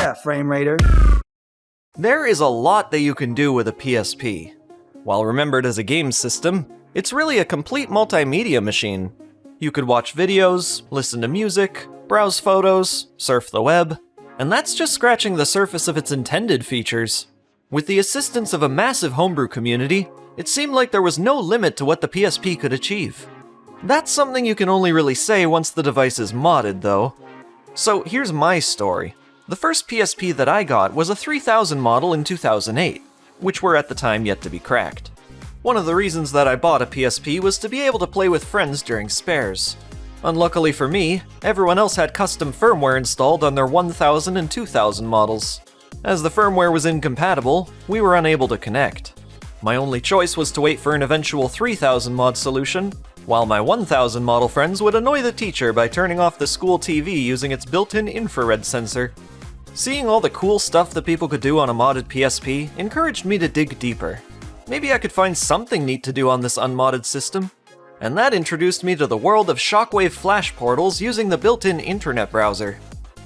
Yeah, Frame Raider. There is a lot that you can do with a PSP. While remembered as a game system, it's really a complete multimedia machine. You could watch videos, listen to music, browse photos, surf the web, and that's just scratching the surface of its intended features. With the assistance of a massive homebrew community, it seemed like there was no limit to what the PSP could achieve. That's something you can only really say once the device is modded, though. So here's my story. The first PSP that I got was a 3000 model in 2008, which were at the time yet to be cracked. One of the reasons that I bought a PSP was to be able to play with friends during spares. Unluckily for me, everyone else had custom firmware installed on their 1000 and 2000 models. As the firmware was incompatible, we were unable to connect. My only choice was to wait for an eventual 3000 mod solution, while my 1000 model friends would annoy the teacher by turning off the school TV using its built-in infrared sensor. Seeing all the cool stuff that people could do on a modded PSP encouraged me to dig deeper. Maybe I could find something neat to do on this unmodded system. And that introduced me to the world of Shockwave flash portals using the built-in internet browser.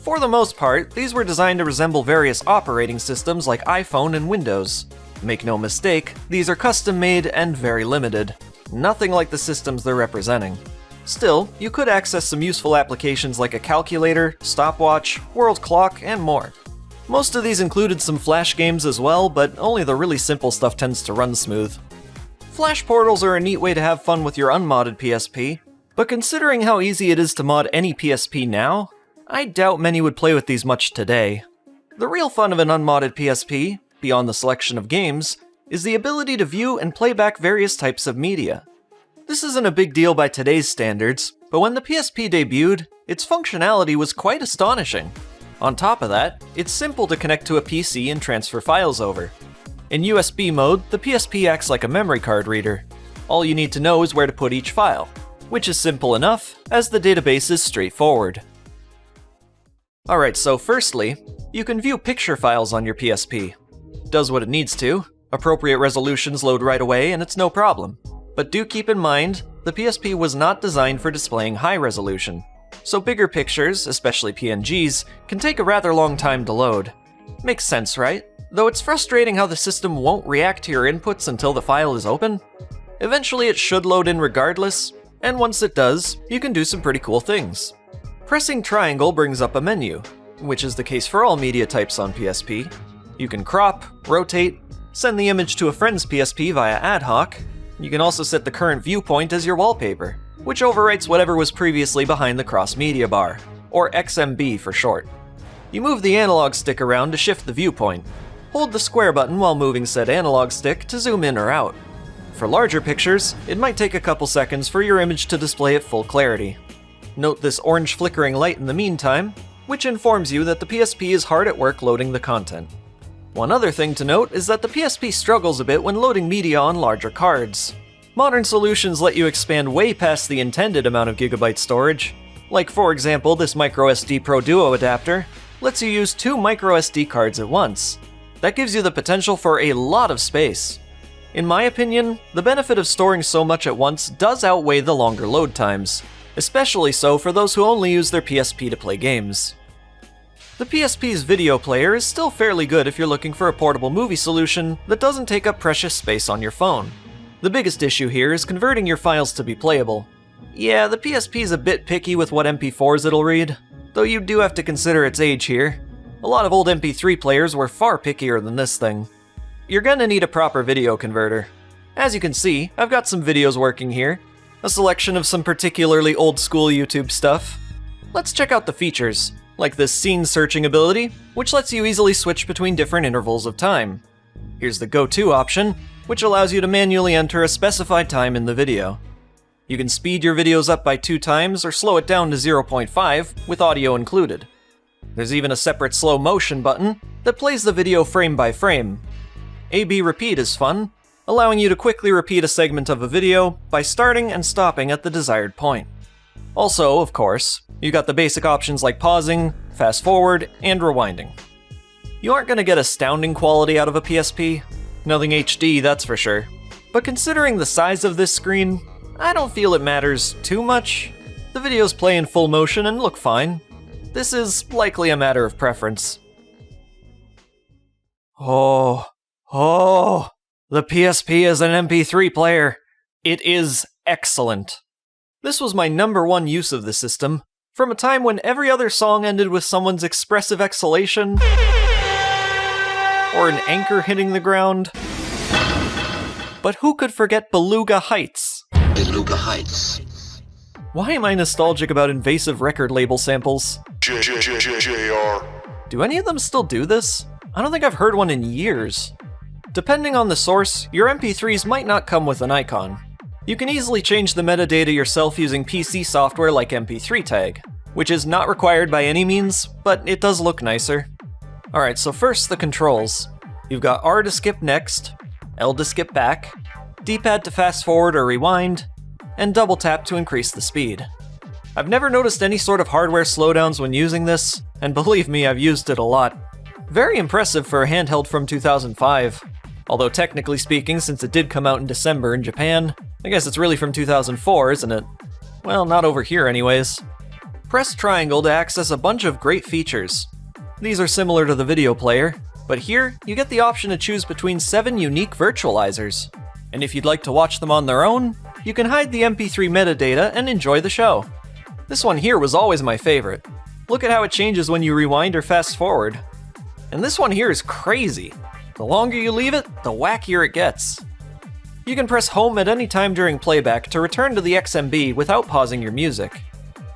For the most part, these were designed to resemble various operating systems like iPhone and Windows. Make no mistake, these are custom-made and very limited. Nothing like the systems they're representing. Still, you could access some useful applications like a calculator, stopwatch, world clock, and more. Most of these included some flash games as well, but only the really simple stuff tends to run smooth. Flash portals are a neat way to have fun with your unmodded PSP, but considering how easy it is to mod any PSP now, I doubt many would play with these much today. The real fun of an unmodded PSP, beyond the selection of games, is the ability to view and play back various types of media. This isn't a big deal by today's standards, but when the PSP debuted, its functionality was quite astonishing. On top of that, it's simple to connect to a PC and transfer files over. In USB mode, the PSP acts like a memory card reader. All you need to know is where to put each file, which is simple enough, as the database is straightforward. Alright, so firstly, you can view picture files on your PSP. Does what it needs to, appropriate resolutions load right away, and it's no problem. But do keep in mind, the PSP was not designed for displaying high resolution, so bigger pictures, especially PNGs, can take a rather long time to load. Makes sense, right? Though it's frustrating how the system won't react to your inputs until the file is open. Eventually it should load in regardless, and once it does, you can do some pretty cool things. Pressing triangle brings up a menu, which is the case for all media types on PSP. You can crop, rotate, send the image to a friend's PSP via ad hoc. You can also set the current viewpoint as your wallpaper, which overwrites whatever was previously behind the cross-media bar, or XMB for short. You move the analog stick around to shift the viewpoint. Hold the square button while moving said analog stick to zoom in or out. For larger pictures, it might take a couple seconds for your image to display at full clarity. Note this orange flickering light in the meantime, which informs you that the PSP is hard at work loading the content. One other thing to note is that the PSP struggles a bit when loading media on larger cards. Modern solutions let you expand way past the intended amount of gigabyte storage. Like for example, this microSD Pro Duo adapter lets you use 2 microSD cards at once. That gives you the potential for a lot of space. In my opinion, the benefit of storing so much at once does outweigh the longer load times, especially so for those who only use their PSP to play games. The PSP's video player is still fairly good if you're looking for a portable movie solution that doesn't take up precious space on your phone. The biggest issue here is converting your files to be playable. Yeah, the PSP is a bit picky with what MP4s it'll read, though you do have to consider its age here. A lot of old MP3 players were far pickier than this thing. You're gonna need a proper video converter. As you can see, I've got some videos working here, a selection of some particularly old school YouTube stuff. Let's check out the features, like this scene searching ability, which lets you easily switch between different intervals of time. Here's the Go To option, which allows you to manually enter a specified time in the video. You can speed your videos up by 2 times or slow it down to 0.5 with audio included. There's even a separate slow motion button that plays the video frame by frame. A/B repeat is fun, allowing you to quickly repeat a segment of a video by starting and stopping at the desired point. Also, of course, you got the basic options like pausing, fast forward, and rewinding. You aren't going to get astounding quality out of a PSP. Nothing HD, that's for sure. But considering the size of this screen, I don't feel it matters too much. The videos play in full motion and look fine. This is likely a matter of preference. Oh, the PSP is an MP3 player. It is excellent. This was my #1 use of the system, from a time when every other song ended with someone's expressive exhalation, or an anchor hitting the ground. But who could forget Beluga Heights? Beluga Heights. Why am I nostalgic about invasive record label samples? JR. Do any of them still do this? I don't think I've heard one in years. Depending on the source, your MP3s might not come with an icon. You can easily change the metadata yourself using PC software like MP3 Tag, which is not required by any means, but it does look nicer. Alright, so first the controls. You've got R to skip next, L to skip back, D-pad to fast forward or rewind, and double tap to increase the speed. I've never noticed any sort of hardware slowdowns when using this, and believe me, I've used it a lot. Very impressive for a handheld from 2005. Although technically speaking, since it did come out in December in Japan, I guess it's really from 2004, isn't it? Well, not over here anyways. Press triangle to access a bunch of great features. These are similar to the video player, but here you get the option to choose between 7 unique virtualizers. And if you'd like to watch them on their own, you can hide the MP3 metadata and enjoy the show. This one here was always my favorite. Look at how it changes when you rewind or fast forward. And this one here is crazy. The longer you leave it, the wackier it gets. You can press home at any time during playback to return to the XMB without pausing your music.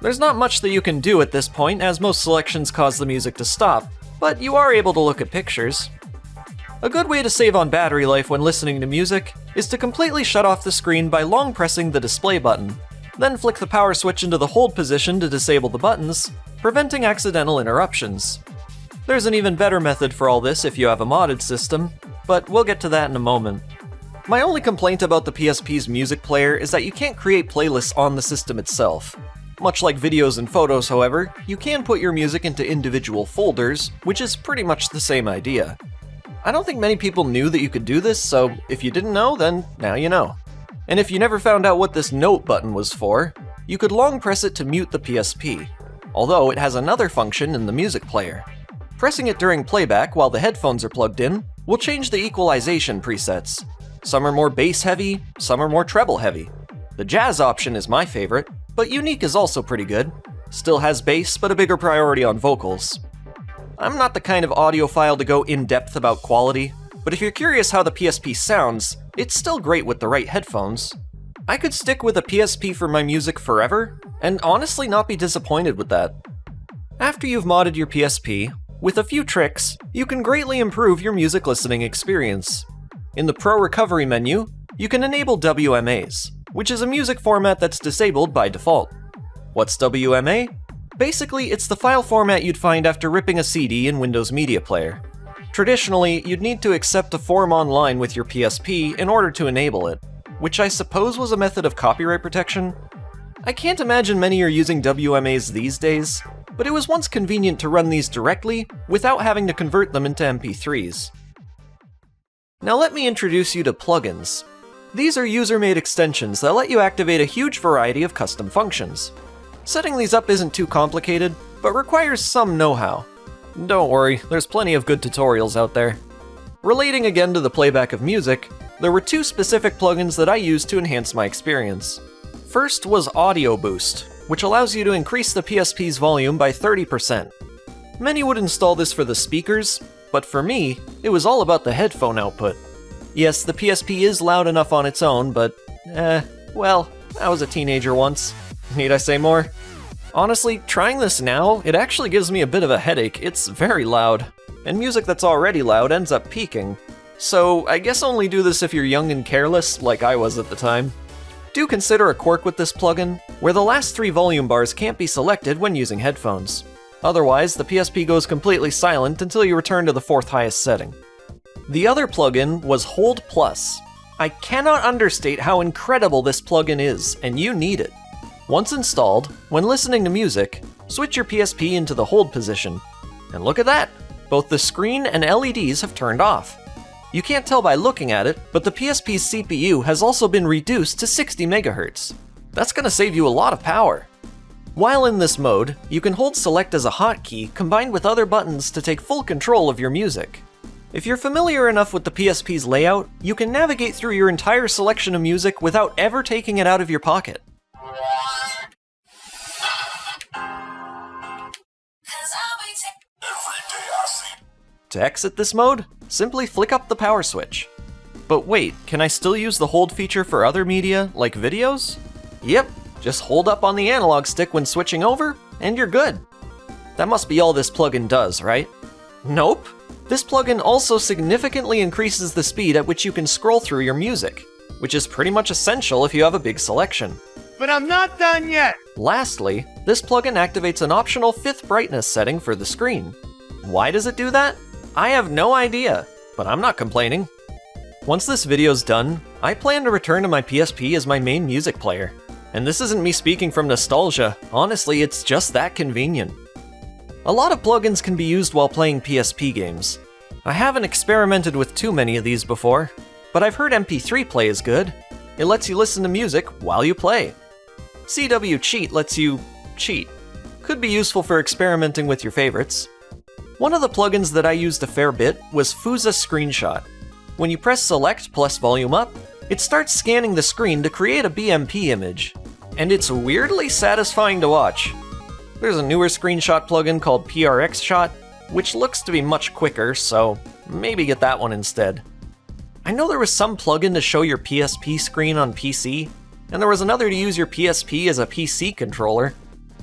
There's not much that you can do at this point, as most selections cause the music to stop, but you are able to look at pictures. A good way to save on battery life when listening to music is to completely shut off the screen by long pressing the display button, then flick the power switch into the hold position to disable the buttons, preventing accidental interruptions. There's an even better method for all this if you have a modded system, but we'll get to that in a moment. My only complaint about the PSP's music player is that you can't create playlists on the system itself. Much like videos and photos, however, you can put your music into individual folders, which is pretty much the same idea. I don't think many people knew that you could do this, so if you didn't know, then now you know. And if you never found out what this note button was for, you could long press it to mute the PSP, although it has another function in the music player. Pressing it during playback while the headphones are plugged in will change the equalization presets. Some are more bass heavy, some are more treble heavy. The jazz option is my favorite, but unique is also pretty good. Still has bass, but a bigger priority on vocals. I'm not the kind of audiophile to go in-depth about quality, but if you're curious how the PSP sounds, it's still great with the right headphones. I could stick with a PSP for my music forever, and honestly not be disappointed with that. After you've modded your PSP, with a few tricks, you can greatly improve your music listening experience. In the Pro Recovery menu, you can enable WMAs, which is a music format that's disabled by default. What's WMA? Basically, it's the file format you'd find after ripping a CD in Windows Media Player. Traditionally, you'd need to accept a form online with your PSP in order to enable it, which I suppose was a method of copyright protection. I can't imagine many are using WMAs these days, but it was once convenient to run these directly without having to convert them into MP3s. Now let me introduce you to plugins. These are user-made extensions that let you activate a huge variety of custom functions. Setting these up isn't too complicated, but requires some know-how. Don't worry, there's plenty of good tutorials out there. Relating again to the playback of music, there were 2 specific plugins that I used to enhance my experience. First was Audio Boost, which allows you to increase the PSP's volume by 30%. Many would install this for the speakers, but for me, it was all about the headphone output. Yes, the PSP is loud enough on its own, but well, I was a teenager once. Need I say more? Honestly, trying this now, it actually gives me a bit of a headache. It's very loud, and music that's already loud ends up peaking. So I guess only do this if you're young and careless, like I was at the time. Do consider a quirk with this plugin, where the last 3 volume bars can't be selected when using headphones. Otherwise, the PSP goes completely silent until you return to the 4th highest setting. The other plugin was Hold Plus. I cannot understate how incredible this plugin is, and you need it. Once installed, when listening to music, switch your PSP into the hold position. And look at that! Both the screen and LEDs have turned off. You can't tell by looking at it, but the PSP's CPU has also been reduced to 60 MHz. That's gonna save you a lot of power. While in this mode, you can hold select as a hotkey combined with other buttons to take full control of your music. If you're familiar enough with the PSP's layout, you can navigate through your entire selection of music without ever taking it out of your pocket. To exit this mode, simply flick up the power switch. But wait, can I still use the hold feature for other media, like videos? Yep, just hold up on the analog stick when switching over, and you're good. That must be all this plugin does, right? Nope. This plugin also significantly increases the speed at which you can scroll through your music, which is pretty much essential if you have a big selection. But I'm not done yet! Lastly, this plugin activates an optional 5th brightness setting for the screen. Why does it do that? I have no idea, but I'm not complaining. Once this video's done, I plan to return to my PSP as my main music player. And this isn't me speaking from nostalgia, honestly, it's just that convenient. A lot of plugins can be used while playing PSP games. I haven't experimented with too many of these before, but I've heard MP3 play is good. It lets you listen to music while you play. CW Cheat lets you cheat. Could be useful for experimenting with your favorites. One of the plugins that I used a fair bit was Fusa Screenshot. When you press Select plus Volume Up, it starts scanning the screen to create a BMP image. And it's weirdly satisfying to watch. There's a newer screenshot plugin called PRX Shot, which looks to be much quicker, so maybe get that one instead. I know there was some plugin to show your PSP screen on PC, and there was another to use your PSP as a PC controller.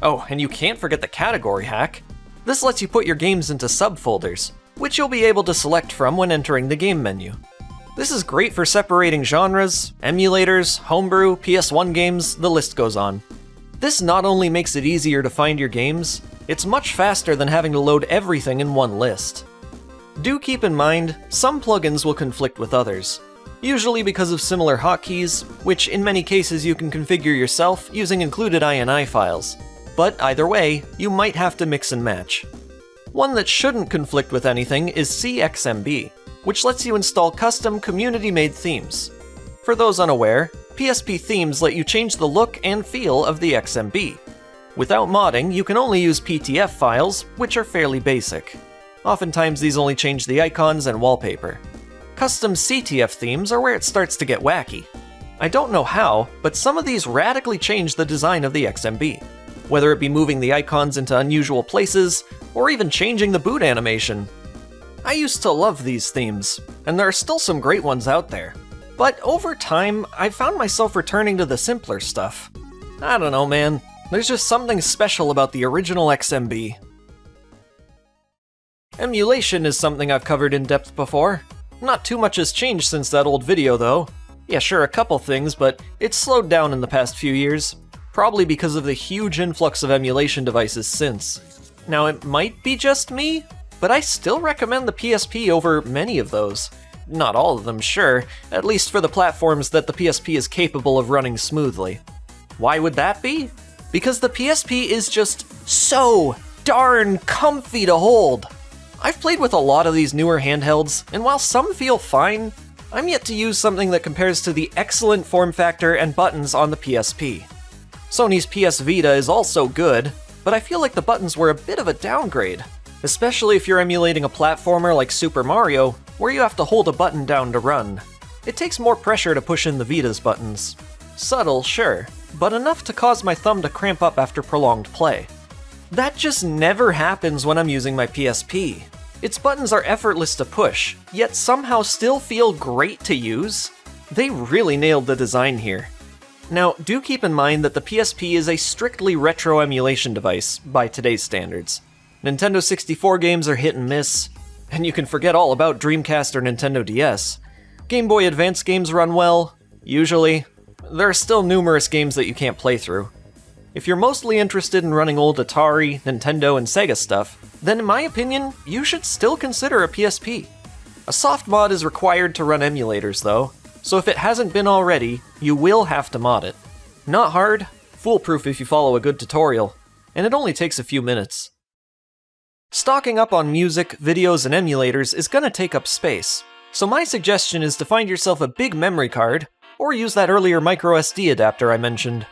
Oh, and you can't forget the category hack. This lets you put your games into subfolders, which you'll be able to select from when entering the game menu. This is great for separating genres, emulators, homebrew, PS1 games, the list goes on. This not only makes it easier to find your games, it's much faster than having to load everything in one list. Do keep in mind, some plugins will conflict with others, usually because of similar hotkeys, which in many cases you can configure yourself using included INI files. But either way, you might have to mix and match. One that shouldn't conflict with anything is CXMB, which lets you install custom community-made themes. For those unaware, PSP themes let you change the look and feel of the XMB. Without modding, you can only use PTF files, which are fairly basic. Oftentimes these only change the icons and wallpaper. Custom CTF themes are where it starts to get wacky. I don't know how, but some of these radically change the design of the XMB. Whether it be moving the icons into unusual places, or even changing the boot animation. I used to love these themes, and there are still some great ones out there. But over time, I found myself returning to the simpler stuff. I don't know, man. There's just something special about the original XMB. Emulation is something I've covered in depth before. Not too much has changed since that old video, though. Yeah, sure, a couple things, but it's slowed down in the past few years. Probably because of the huge influx of emulation devices since. Now, it might be just me, but I still recommend the PSP over many of those. Not all of them, sure, at least for the platforms that the PSP is capable of running smoothly. Why would that be? Because the PSP is just so darn comfy to hold. I've played with a lot of these newer handhelds, and while some feel fine, I'm yet to use something that compares to the excellent form factor and buttons on the PSP. Sony's PS Vita is also good, but I feel like the buttons were a bit of a downgrade, especially if you're emulating a platformer like Super Mario, where you have to hold a button down to run. It takes more pressure to push in the Vita's buttons. Subtle, sure, but enough to cause my thumb to cramp up after prolonged play. That just never happens when I'm using my PSP. Its buttons are effortless to push, yet somehow still feel great to use. They really nailed the design here. Now, do keep in mind that the PSP is a strictly retro emulation device by today's standards. Nintendo 64 games are hit and miss, and you can forget all about Dreamcast or Nintendo DS. Game Boy Advance games run well, usually. There are still numerous games that you can't play through. If you're mostly interested in running old Atari, Nintendo, and Sega stuff, then in my opinion, you should still consider a PSP. A soft mod is required to run emulators though, so if it hasn't been already, you will have to mod it. Not hard, foolproof if you follow a good tutorial, and it only takes a few minutes. Stocking up on music, videos, and emulators is gonna take up space, so my suggestion is to find yourself a big memory card, or use that earlier microSD adapter I mentioned.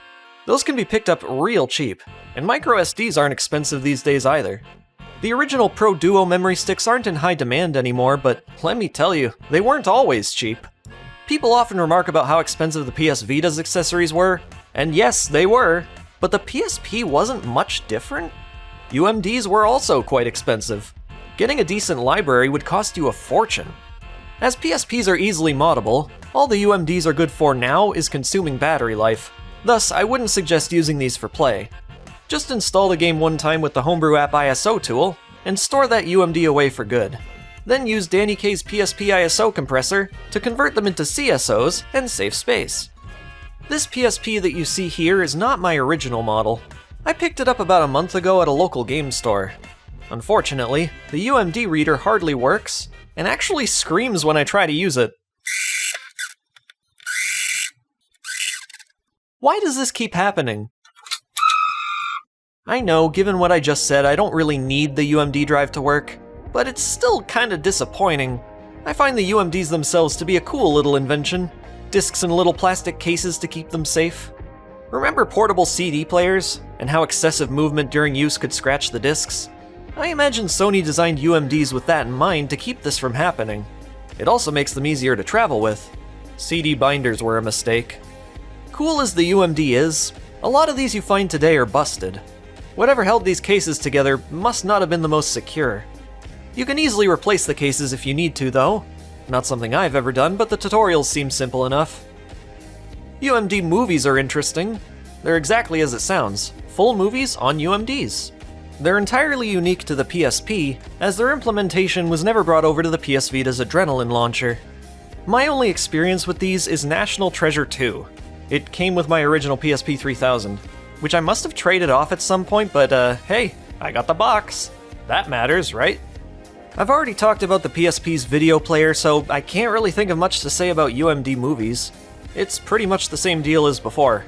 Those can be picked up real cheap, and microSDs aren't expensive these days either. The original Pro Duo memory sticks aren't in high demand anymore, but let me tell you, they weren't always cheap. People often remark about how expensive the PS Vita's accessories were, and yes, they were, but the PSP wasn't much different. UMDs were also quite expensive. Getting a decent library would cost you a fortune. As PSPs are easily moddable, all the UMDs are good for now is consuming battery life. Thus, I wouldn't suggest using these for play. Just install the game one time with the Homebrew app ISO tool, and store that UMD away for good. Then use Danny K's PSP ISO compressor to convert them into CSOs and save space. This PSP that you see here is not my original model. I picked it up about a month ago at a local game store. Unfortunately, the UMD reader hardly works, and actually screams when I try to use it. Why does this keep happening? I know, given what I just said, I don't really need the UMD drive to work, but it's still kinda disappointing. I find the UMDs themselves to be a cool little invention. Discs in little plastic cases to keep them safe. Remember portable CD players, and how excessive movement during use could scratch the discs? I imagine Sony designed UMDs with that in mind to keep this from happening. It also makes them easier to travel with. CD binders were a mistake. Cool as the UMD is, a lot of these you find today are busted. Whatever held these cases together must not have been the most secure. You can easily replace the cases if you need to, though. Not something I've ever done, but the tutorials seem simple enough. UMD movies are interesting. They're exactly as it sounds, full movies on UMDs. They're entirely unique to the PSP, as their implementation was never brought over to the PS Vita's Adrenaline launcher. My only experience with these is National Treasure 2. It came with my original PSP 3000, which I must have traded off at some point, but hey, I got the box. That matters, right? I've already talked about the PSP's video player, so I can't really think of much to say about UMD movies. It's pretty much the same deal as before.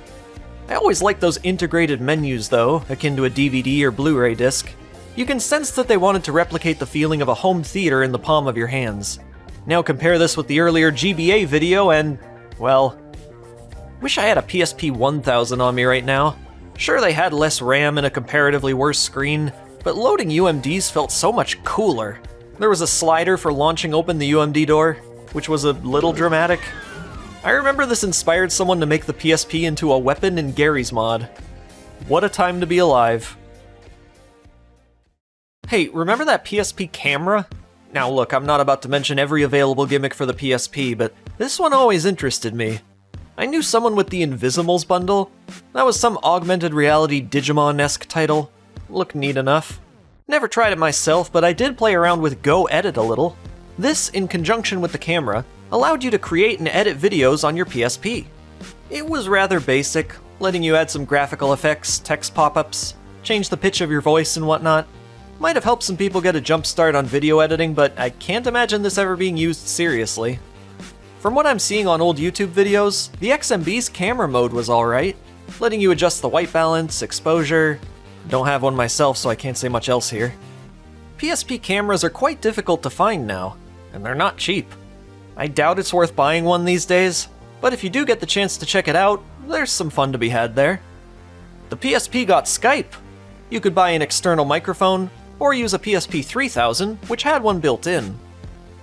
I always like those integrated menus though, akin to a DVD or Blu-ray disc. You can sense that they wanted to replicate the feeling of a home theater in the palm of your hands. Now compare this with the earlier GBA video and, well, wish I had a PSP 1000 on me right now. Sure, they had less RAM and a comparatively worse screen, but loading UMDs felt so much cooler. There was a slider for launching open the UMD door, which was a little dramatic. I remember this inspired someone to make the PSP into a weapon in Gary's mod. What a time to be alive. Hey, remember that PSP Camera? Now look, I'm not about to mention every available gimmick for the PSP, but this one always interested me. I knew someone with the Invisimals bundle. That was some augmented reality Digimon-esque title. Looked neat enough. Never tried it myself, but I did play around with Go Edit a little. This, in conjunction with the camera, allowed you to create and edit videos on your PSP. It was rather basic, letting you add some graphical effects, text pop-ups, change the pitch of your voice and whatnot. Might have helped some people get a jump start on video editing, but I can't imagine this ever being used seriously. From what I'm seeing on old YouTube videos, the XMB's camera mode was alright, letting you adjust the white balance, exposure. Don't have one myself, so I can't say much else here. PSP cameras are quite difficult to find now, and they're not cheap. I doubt it's worth buying one these days, but if you do get the chance to check it out, there's some fun to be had there. The PSP got Skype. You could buy an external microphone, or use a PSP 3000, which had one built in.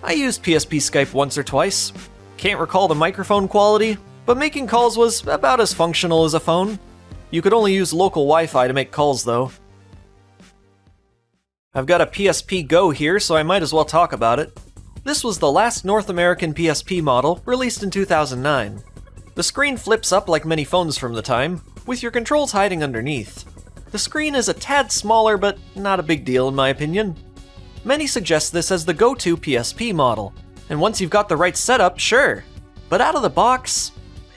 I used PSP Skype once or twice. Can't recall the microphone quality, but making calls was about as functional as a phone. You could only use local Wi-Fi to make calls though. I've got a PSP Go here, so I might as well talk about it. This was the last North American PSP model, released in 2009. The screen flips up like many phones from the time, with your controls hiding underneath. The screen is a tad smaller, but not a big deal in my opinion. Many suggest this as the go-to PSP model, and once you've got the right setup, sure. But out of the box,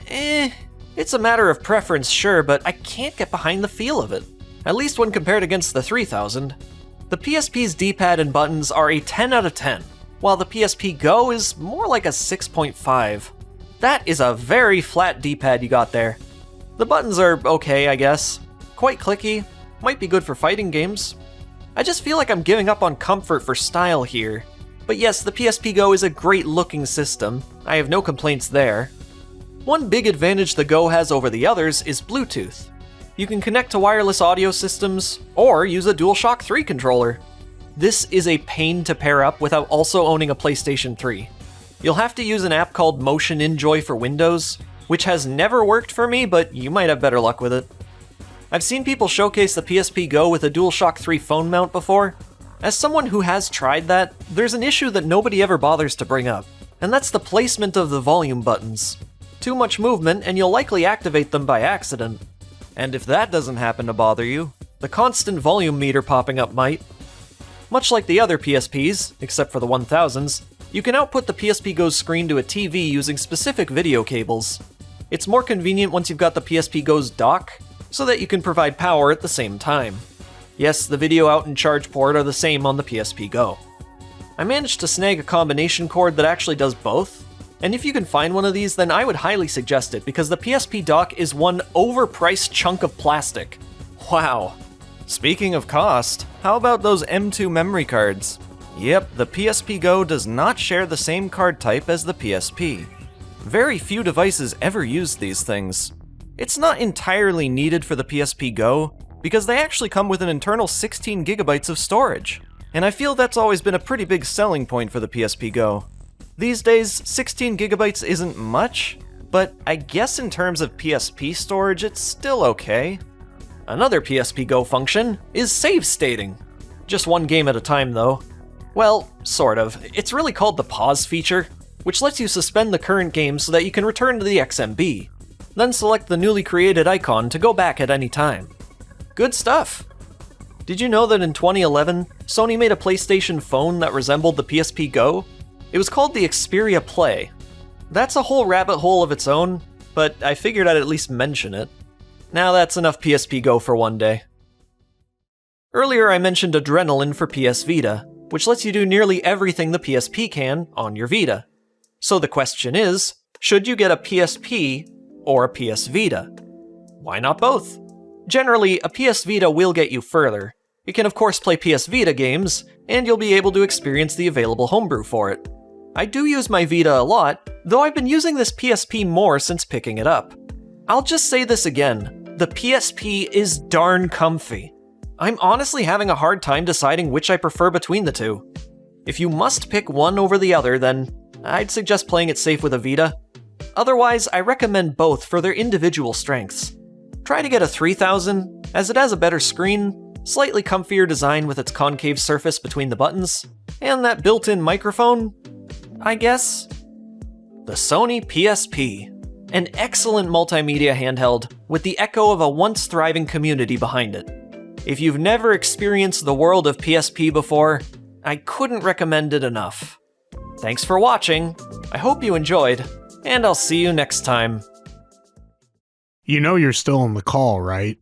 it's a matter of preference, sure, but I can't get behind the feel of it. At least when compared against the 3000. The PSP's D-pad and buttons are a 10 out of 10. While the PSP Go is more like a 6.5. That is a very flat D-pad you got there. The buttons are okay, I guess. Quite clicky, might be good for fighting games. I just feel like I'm giving up on comfort for style here. But yes, the PSP Go is a great looking system. I have no complaints there. One big advantage the Go has over the others is Bluetooth. You can connect to wireless audio systems, or use a DualShock 3 controller. this is a pain to pair up without also owning a PlayStation 3. You'll have to use an app called Motion Enjoy for Windows, which has never worked for me, but you might have better luck with it. I've seen people showcase the PSP Go with a DualShock 3 phone mount before. As someone who has tried that, there's an issue that nobody ever bothers to bring up, and that's the placement of the volume buttons. Too much movement and you'll likely activate them by accident. And if that doesn't happen to bother you, the constant volume meter popping up might. Much like the other PSPs, except for the 1000s, you can output the PSP Go's screen to a TV using specific video cables. It's more convenient once you've got the PSP Go's dock, so that you can provide power at the same time. Yes, the video out and charge port are the same on the PSP Go. I managed to snag a combination cord that actually does both, and if you can find one of these, then I would highly suggest it because the PSP dock is one overpriced chunk of plastic. Wow. Speaking of cost, how about those M2 memory cards? Yep, the PSP Go does not share the same card type as the PSP. Very few devices ever use these things. It's not entirely needed for the PSP Go, because they actually come with an internal 16 gigabytes of storage, and I feel that's always been a pretty big selling point for the PSP Go. These days, 16 gigabytes isn't much, but I guess in terms of PSP storage, it's still okay. Another PSP Go function is save stating. Just one game at a time though. Well, sort of. It's really called the pause feature, which lets you suspend the current game so that you can return to the XMB. Then select the newly created icon to go back at any time. Good stuff! Did you know that in 2011, Sony made a PlayStation phone that resembled the PSP Go? It was called the Xperia Play. That's a whole rabbit hole of its own, but I figured I'd at least mention it. Now that's enough PSP Go for one day. Earlier I mentioned Adrenaline for PS Vita, which lets you do nearly everything the PSP can on your Vita. So the question is, should you get a PSP or a PS Vita? Why not both? Generally, a PS Vita will get you further. You can of course play PS Vita games, and you'll be able to experience the available homebrew for it. I do use my Vita a lot, though I've been using this PSP more since picking it up. I'll just say this again, the PSP is darn comfy. I'm honestly having a hard time deciding which I prefer between the two. If you must pick one over the other, then I'd suggest playing it safe with a Vita. Otherwise, I recommend both for their individual strengths. Try to get a 3000, as it has a better screen, slightly comfier design with its concave surface between the buttons, and that built-in microphone, I guess. The Sony PSP. An excellent multimedia handheld with the echo of a once thriving community behind it. If you've never experienced the world of PSP before, I couldn't recommend it enough. Thanks for watching, I hope you enjoyed, and I'll see you next time. You know you're still on the call, right?